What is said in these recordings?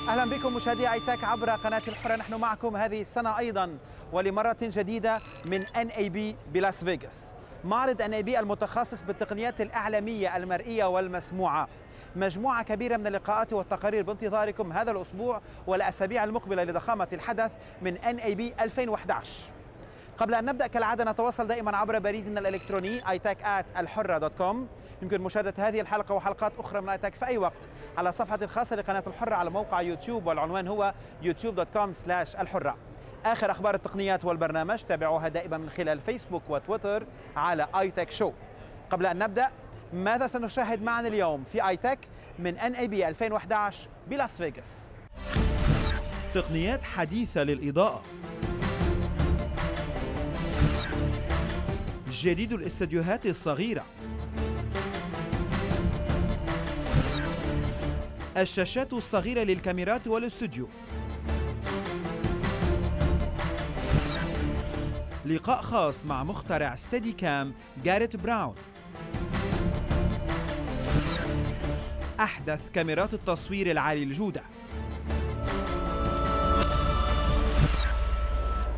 أهلا بكم مشاهدي ايتاك عبر قناة الحرة. نحن معكم هذه السنة أيضا ولمرة جديدة من NAB بلاس فيغاس، معرض NAB المتخصص بالتقنيات الإعلامية المرئية والمسموعة. مجموعة كبيرة من اللقاءات والتقارير بانتظاركم هذا الأسبوع والأسابيع المقبلة لضخامة الحدث من NAB 2011. قبل أن نبدأ كالعادة نتواصل دائما عبر بريدنا الإلكتروني itak@alhurra.com. يمكن مشاهدة هذه الحلقة وحلقات أخرى من ايتاك في أي وقت على صفحة الخاصة لقناة الحرة على موقع يوتيوب، والعنوان هو youtube.com/الحرة. آخر أخبار التقنيات والبرنامج تابعوها دائما من خلال فيسبوك وتويتر على ايتاك شو. قبل أن نبدأ، ماذا سنشاهد معنا اليوم في ايتاك من NAB 2011 بلاس فيغاس؟ تقنيات حديثة للإضاءة، جديد الاستديوهات الصغيرة، الشاشات الصغيرة للكاميرات والاستوديو، لقاء خاص مع مخترع ستيدي كام جاريت براون، أحدث كاميرات التصوير العالي الجودة.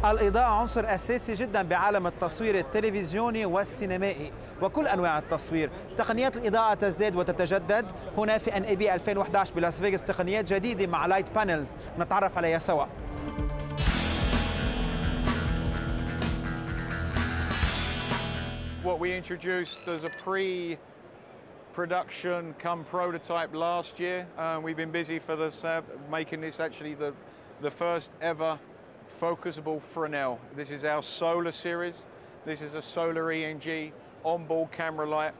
الإضاءة عنصر أساسي جدا بعالم التصوير التلفزيوني والسينمائي وكل أنواع التصوير. تقنيات الإضاءة تزداد وتتجدد. هنا في NAB 2011 بلاس فيغاس تقنيات جديدة مع لايت بانلز نتعرف عليها سوا. What we introduced as a pre-production come prototype last year. We've been busy for this, making this actually the first ever focusable Fresnel. This is our solar series. This is a solar ENG onboard camera light,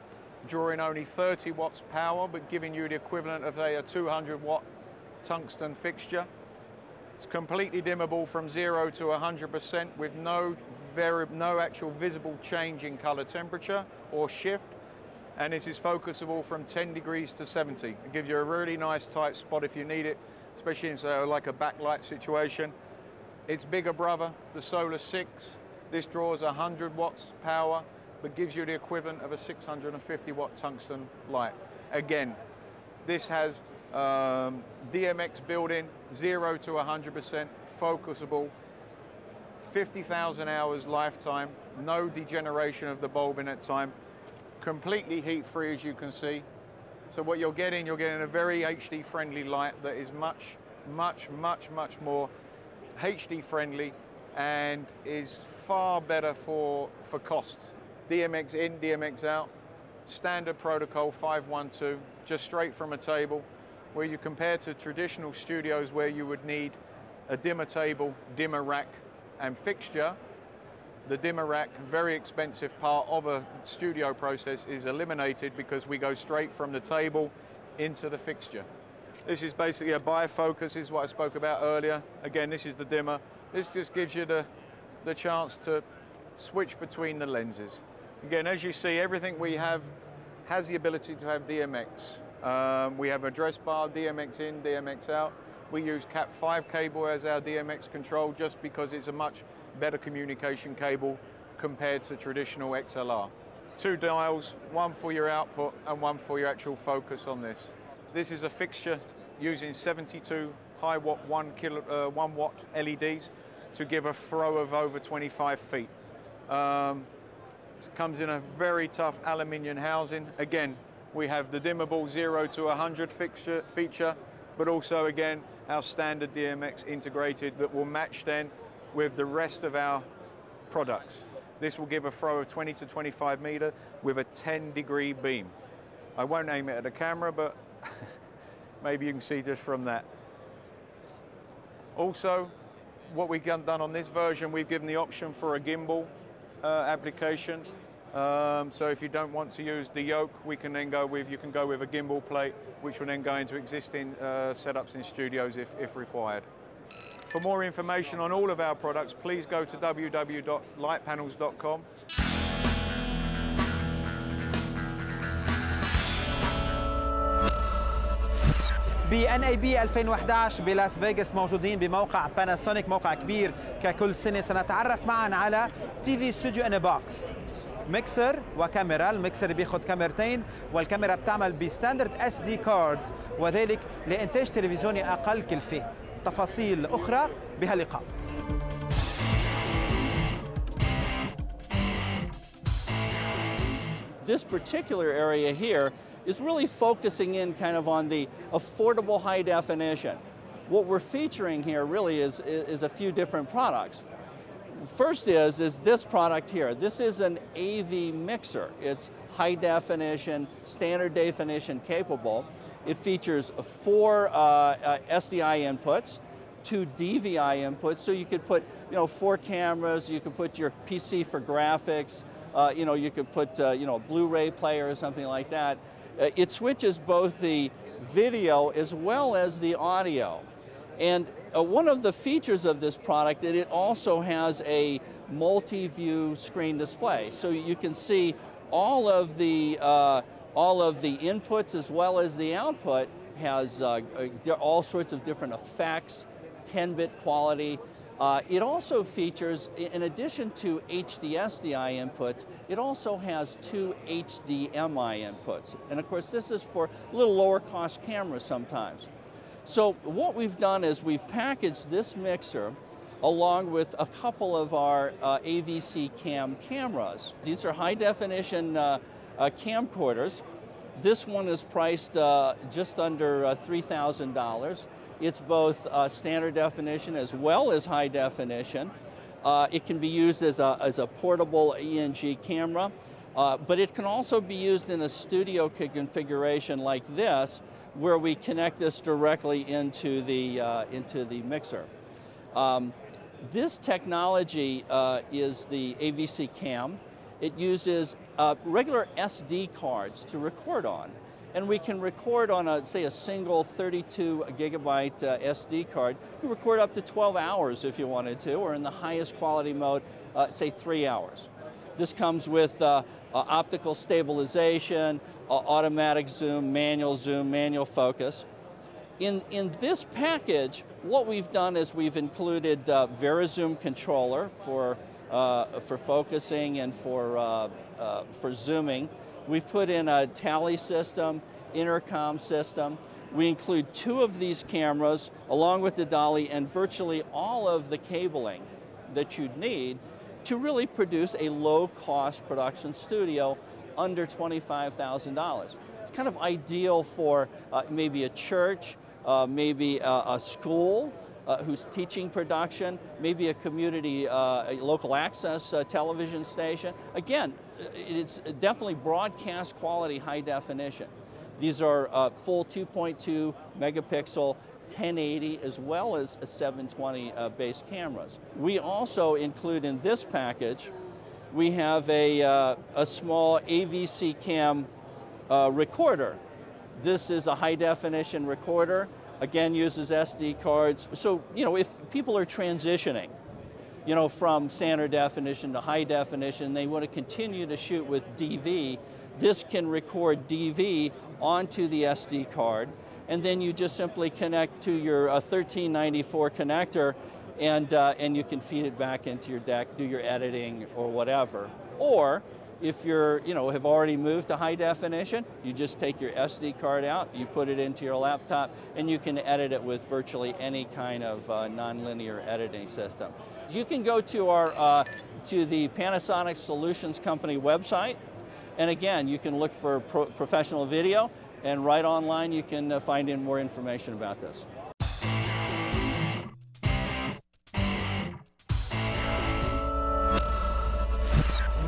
drawing only 30 watts power, but giving you the equivalent of a 200 watt tungsten fixture. It's completely dimmable from 0 to 100% with no actual visible change in color temperature or shift. And this is focusable from 10 degrees to 70. It gives you a really nice tight spot if you need it, especially in like a backlight situation. Its bigger brother, the Solar 6, this draws 100 watts power, but gives you the equivalent of a 650 watt tungsten light. Again, this has DMX built-in, 0 to 100%, focusable, 50,000 hours lifetime, no degeneration of the bulb in that time, completely heat-free as you can see. So what you're getting a very HD-friendly light that is much more HD friendly and is far better for cost. DMX in, DMX out, standard protocol 512, just straight from a table, where you compare to traditional studios where you would need a dimmer table, dimmer rack and fixture. The dimmer rack, very expensive part of a studio process, is eliminated because we go straight from the table into the fixture. This is basically a bifocus, is what I spoke about earlier. Again, this is the dimmer. This just gives you the chance to switch between the lenses. Again, as you see, everything we have has the ability to have DMX. We have address bar, DMX in, DMX out. We use Cat 5 cable as our DMX control just because it's a much better communication cable compared to traditional XLR. 2 dials, one for your output and one for your actual focus on this. This is a fixture using 72 high watt 1 watt LEDs to give a throw of over 25 feet. It comes in a very tough aluminium housing. Again, we have the dimmable 0 to 100 feature, but also again our standard DMX integrated that will match then with the rest of our products. This will give a throw of 20 to 25 meter with a 10-degree beam. I won't aim it at the camera, but maybe you can see just from that. Also, what we've done on this version, we've given the option for a gimbal application. So if you don't want to use the yoke, you can go with a gimbal plate, which will then go into existing setups in studios if required. For more information on all of our products, please go to www.lightpanels.com. NAB 2011 بلاس فيغاس موجودين بموقع باناسونيك، موقع كبير ككل سنة. سنتعرف معا على TV Studio in a Box. ميكسر وكاميرا. الميكسر بياخد كاميرتين والكاميرا بتعمل بستاندرد SD كاردز، وذلك لإنتاج تلفزيوني أقل كلفة. تفاصيل أخرى بهاللقاء. This particular area here is really focusing in kind of on the affordable high definition. What we're featuring here really is a few different products. First is this product here. This is an AV mixer. It's high definition, standard definition capable. It features 4 SDI inputs, 2 DVI inputs, so you could put 4 cameras, you could put your PC for graphics, you could put Blu-ray player or something like that. It switches both the video as well as the audio. And one of the features of this product is it also has a multi-view screen display. So you can see all of the inputs as well as the output has all sorts of different effects, 10-bit quality. It also features, in addition to HDSDI inputs, it also has 2 HDMI inputs. And of course, this is for a little lower cost cameras sometimes. So what we've done is we've packaged this mixer along with a couple of our AVC cam cameras. These are high definition camcorders. This one is priced just under $3,000. It's both standard definition as well as high definition. It can be used as a portable ENG camera, but it can also be used in a studio configuration like this, where we connect this directly into the mixer. This technology is the AVC cam. It uses regular SD cards to record on. And we can record on, say, a single 32 gigabyte SD card. You record up to 12 hours if you wanted to, or in the highest quality mode, say 3 hours. This comes with optical stabilization, automatic zoom, manual focus. In this package, what we've done is we've included VeriZoom controller for focusing and for zooming. We've put in a tally system, intercom system. We include 2 of these cameras along with the dolly and virtually all of the cabling that you'd need to really produce a low-cost production studio under $25,000. It's kind of ideal for maybe a church, maybe a school who's teaching production, maybe a community, a local access television station. Again, it's definitely broadcast quality high definition. These are full 2.2 megapixel 1080 as well as 720 base cameras. We also include in this package, we have a small AVC cam recorder. This is a high definition recorder, again uses SD cards. So, if people are transitioning, from standard definition to high definition, they want to continue to shoot with DV, this can record DV onto the SD card, and then you just simply connect to your 1394 connector, and you can feed it back into your deck, do your editing or whatever. Or if you're, have already moved to high definition, you just take your SD card out, you put it into your laptop, and you can edit it with virtually any kind of nonlinear editing system. You can go to to the Panasonic Solutions Company website, and again, you can look for professional video, and right online you can find in more information about this.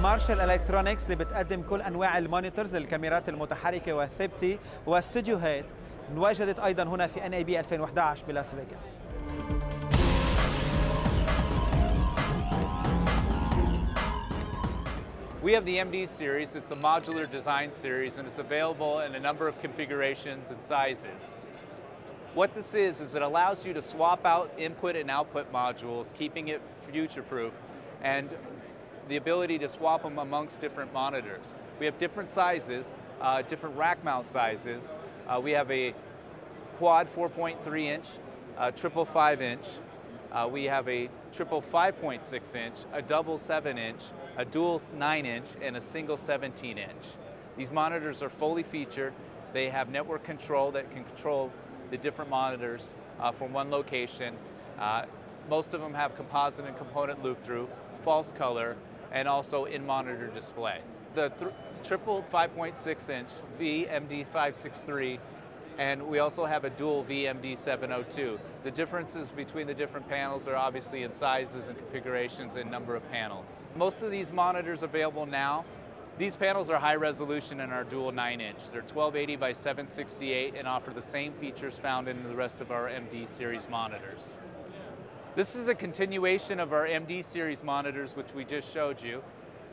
مارشال الكترونكس اللي بتقدم كل انواع المونيتورز، الكاميرات المتحركه والثابته واستديوهات، انوجدت ايضا هنا في NAB 2011 بلاس فيغاس. We have the MD series. It's a modular design series, and it's available in a number of configurations and sizes. What this is it allows you to swap out input and output modules, keeping it future-proof, and the ability to swap them amongst different monitors. We have different sizes, different rack mount sizes. We have a quad 4.3 inch, triple 5 inch. We have a triple 5.6 inch, a double 7 inch, a dual 9-inch, and a single 17-inch. These monitors are fully featured. They have network control that can control the different monitors from one location. Most of them have composite and component loop-through, false color, and also in-monitor display. The triple 5.6-inch VMD563, and we also have a dual VMD702. The differences between the different panels are obviously in sizes and configurations and number of panels. Most of these monitors available now, these panels are high resolution and are dual 9-inch. They're 1280 by 768 and offer the same features found in the rest of our MD series monitors. This is a continuation of our MD series monitors, which we just showed you.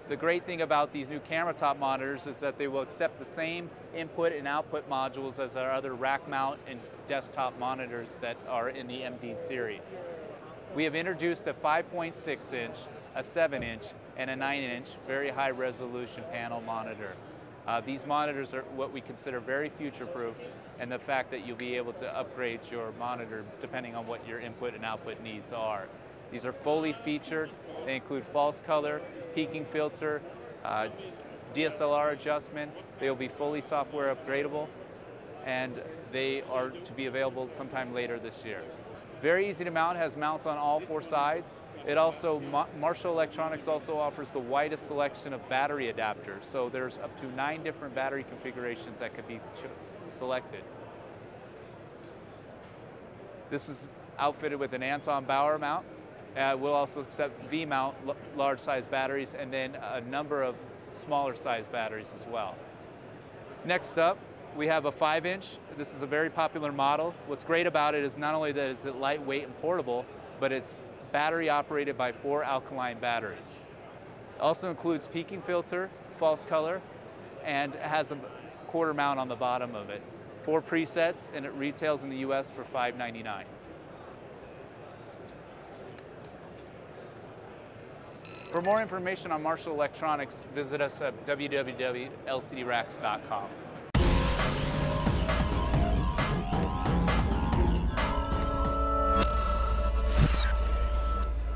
The great thing about these new camera top monitors is that they will accept the same input and output modules as our other rack mount and desktop monitors that are in the MD series. We have introduced a 5.6-inch, a 7-inch, and a 9-inch very high resolution panel monitor. These monitors are what we consider very future-proof, and the fact that you'll be able to upgrade your monitor depending on what your input and output needs are. These are fully featured. They include false color, peaking filter, DSLR adjustment. They will be fully software upgradable, and they are to be available sometime later this year. Very easy to mount, has mounts on all 4 sides. It also, Marshall Electronics also offers the widest selection of battery adapters. So there's up to 9 different battery configurations that could be selected. This is outfitted with an Anton Bauer mount. We'll also accept V-mount large size batteries, and then a number of smaller size batteries as well. Next up, we have a 5-inch. This is a very popular model. What's great about it is not only that it's lightweight and portable, but it's battery operated by 4 alkaline batteries. It also includes peaking filter, false color, and has a quarter mount on the bottom of it. 4 presets, and it retails in the US for $5.99. For more information on Marshall Electronics, visit us at www.lcdracks.com.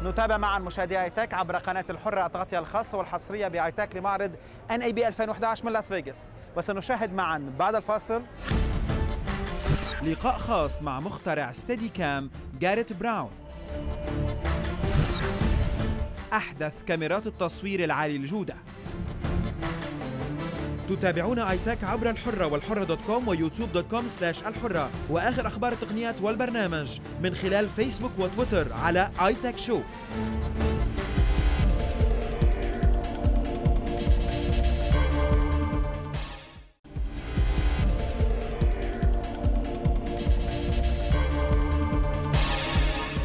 نتابع معا مشاهدي ايتك عبر قناة الحرة التغطية الخاصة والحصرية بايتك لمعرض NAB 2011 من لاس فيغاس، وسنشاهد معا بعد الفاصل لقاء خاص مع مخترع ستيدي كام جاريت براون، أحدث كاميرات التصوير العالي الجودة. تتابعون ايتك عبر الحرة والحرة.com ويوتيوب.com/الحرة، وآخر أخبار التقنيات والبرنامج من خلال فيسبوك وتويتر على ايتك شو.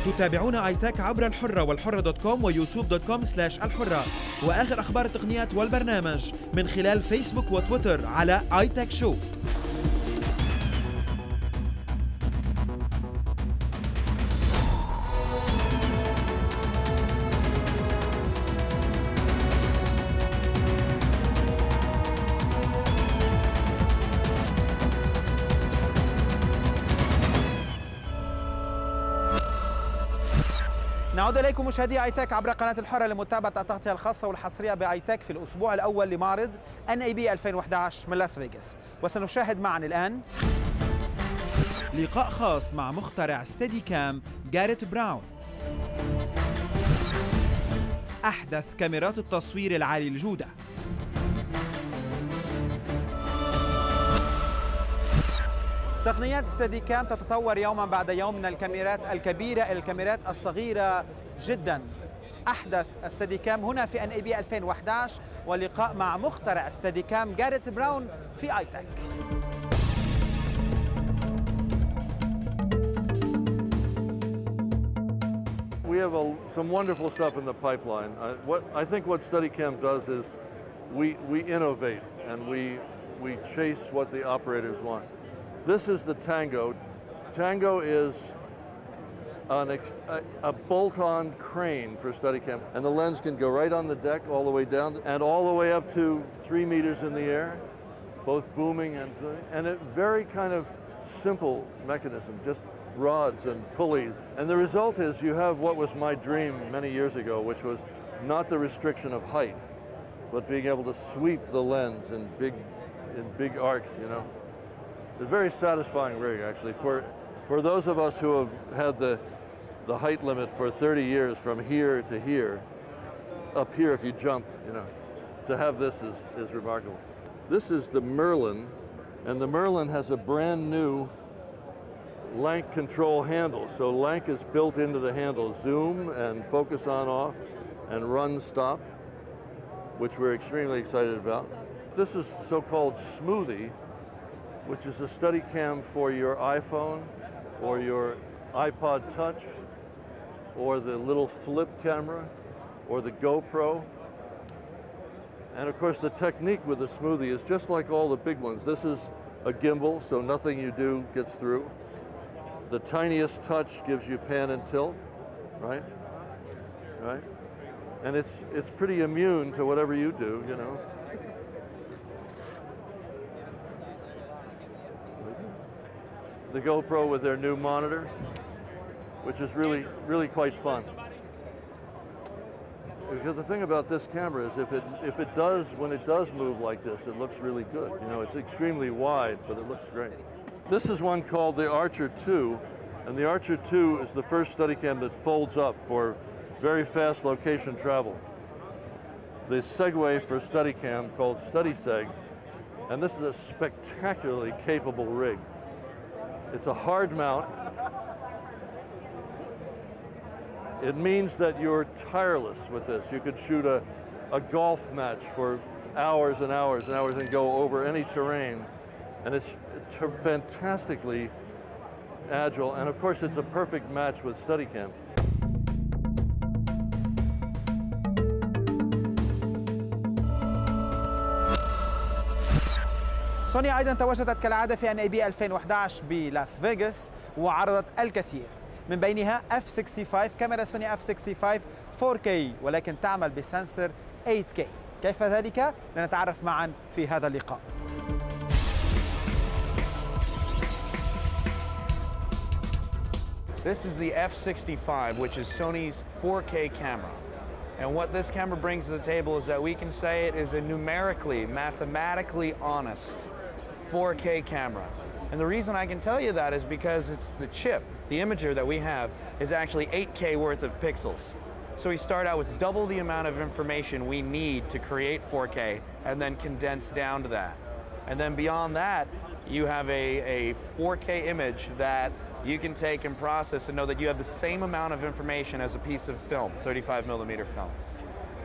تتابعون ايتك عبر الحرة والحرة.com ويوتيوب.com/الحرة، وآخر أخبار التقنيات والبرنامج من خلال فيسبوك وتويتر على ايتك شو. نعود إليكم مشاهدي ايتك عبر قناة الحرة لمتابعة التغطية الخاصة والحصرية بايتك في الأسبوع الأول لمعرض NAB 2011 من لاس فيغاس، وسنشاهد معا الآن لقاء خاص مع مخترع ستيدي كام جاريت براون، أحدث كاميرات التصوير العالي الجودة. تقنيات ستيدي كام تتطور يوما بعد يوم، من الكاميرات الكبيرة إلى الكاميرات الصغيرة جدا. أحدث ستيدي كام هنا في NAB 2011، ولقاء مع مخترع ستيدي كام جاريت براون في ايتك. We have some wonderful stuff in the pipeline. I think what Steadicam does is we innovate and we chase what the operators want. This is the Tango. Tango is a bolt-on crane for Steadicam, and the lens can go right on the deck all the way down and all the way up to 3 meters in the air, both booming and a very kind of simple mechanism, just rods and pulleys. And the result is you have what was my dream many years ago, which was not the restriction of height, but being able to sweep the lens in big arcs, you know. It's a very satisfying rig, actually. For those of us who have had the height limit for 30 years from here to here, up here if you jump, you know, to have this is remarkable. This is the Merlin, and the Merlin has a brand new Lank control handle. So Lank is built into the handle, zoom and focus on off and run stop, which we're extremely excited about. This is so-called Smoothie, which is a study cam for your iPhone or your iPod Touch or the little flip camera or the GoPro. And of course the technique with the Smoothie is just like all the big ones. This is a gimbal, so nothing you do gets through. The tiniest touch gives you pan and tilt, right? Right? And it's pretty immune to whatever you do, you know. The GoPro with their new monitor, which is really quite fun. Because the thing about this camera is when it does move like this, it looks really good. You know, it's extremely wide, but it looks great. This is one called the Archer 2, and the Archer 2 is the first study cam that folds up for very fast location travel. The Segway for study cam called StudySeg, and this is a spectacularly capable rig. It's a hard mount. It means that you're tireless with this. You could shoot a golf match for hours and hours and hours and go over any terrain. And it's fantastically agile. And of course, it's a perfect match with Steadicam. سوني أيضا تواجدت كالعادة في NAB 2011 بلاس فيغاس وعرضت الكثير، من بينها F65 كاميرا سوني F65 4K ولكن تعمل بسنسر 8K. كيف ذلك؟ لنتعرف معا في هذا اللقاء. This is the F65, which is Sony's 4K camera. And what this camera brings to the table is that we can say it is a numerically, mathematically honest 4K camera. And the reason I can tell you that is because it's the chip, the imager that we have, is actually 8K worth of pixels. So we start out with double the amount of information we need to create 4K and then condense down to that. And then beyond that, you have a 4K image that you can take and process and know that you have the same amount of information as a piece of film, 35mm film.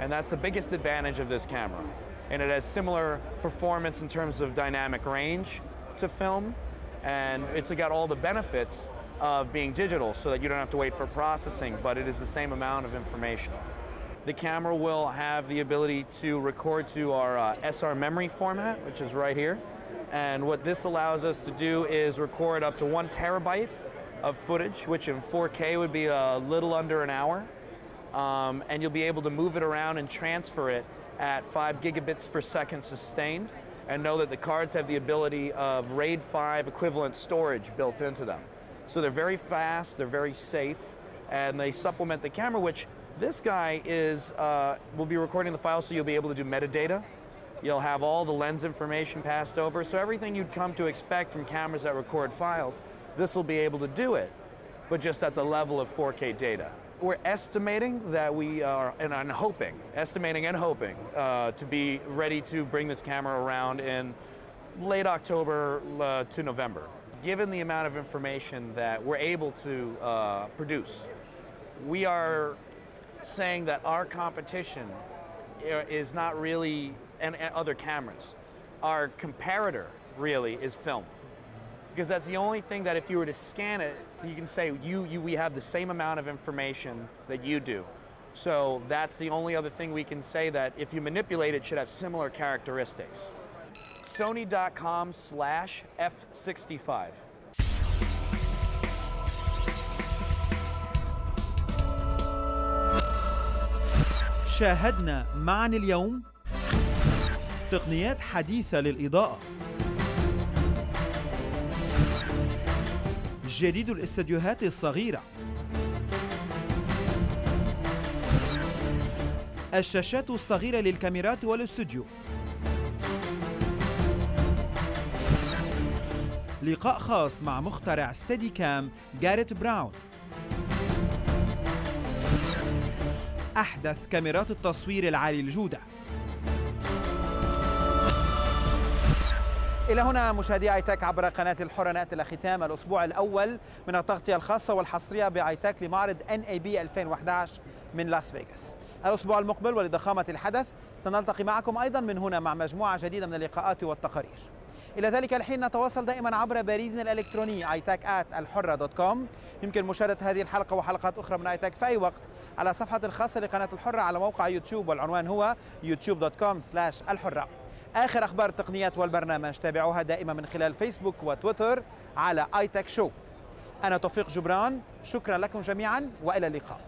And that's the biggest advantage of this camera. And it has similar performance in terms of dynamic range to film, and it's got all the benefits of being digital so that you don't have to wait for processing, but it is the same amount of information. The camera will have the ability to record to our SR memory format, which is right here. And what this allows us to do is record up to 1 terabyte of footage, which in 4K would be a little under an hour. And you'll be able to move it around and transfer it at 5 gigabits per second sustained, and know that the cards have the ability of RAID 5 equivalent storage built into them. So they're very fast, they're very safe, and they supplement the camera, which this guy is, will be recording the file, so you'll be able to do metadata. You'll have all the lens information passed over, so everything you'd come to expect from cameras that record files, this will be able to do it, but just at the level of 4K data. We're estimating that we are, and I'm hoping, to be ready to bring this camera around in late October to November. Given the amount of information that we're able to produce, we are saying that our competition is not really and other cameras. Our comparator really is film, because that's the only thing that if you were to scan it, you can say we have the same amount of information that you do. So that's the only other thing we can say that if you manipulate it, should have similar characteristics. Sony.com/F65. شاهدنا معا اليوم تقنيات حديثة للإضاءة، جديد الاستديوهات الصغيرة، الشاشات الصغيرة للكاميرات والاستوديو، لقاء خاص مع مخترع ستيدي كام جاريت براون، أحدث كاميرات التصوير العالي الجودة. إلى هنا مشاهدي آيتك عبر قناة الحرة نأتي إلى ختام الأسبوع الأول من التغطية الخاصة والحصرية بآيتك لمعرض NAB 2011 من لاس فيغاس. الأسبوع المقبل ولضخامة الحدث سنلتقي معكم أيضا من هنا مع مجموعة جديدة من اللقاءات والتقارير. إلى ذلك الحين نتواصل دائما عبر بريدنا الإلكتروني آيتك@الحرة.com. يمكن مشاهدة هذه الحلقة وحلقات أخرى من آيتك في أي وقت على صفحة الخاصة لقناة الحرة على موقع يوتيوب، والعنوان هو youtube.com/الحرة. آخر أخبار التقنيات والبرنامج تابعوها دائما من خلال فيسبوك وتويتر على آيتك شو. أنا توفيق جبران، شكرا لكم جميعا وإلى اللقاء.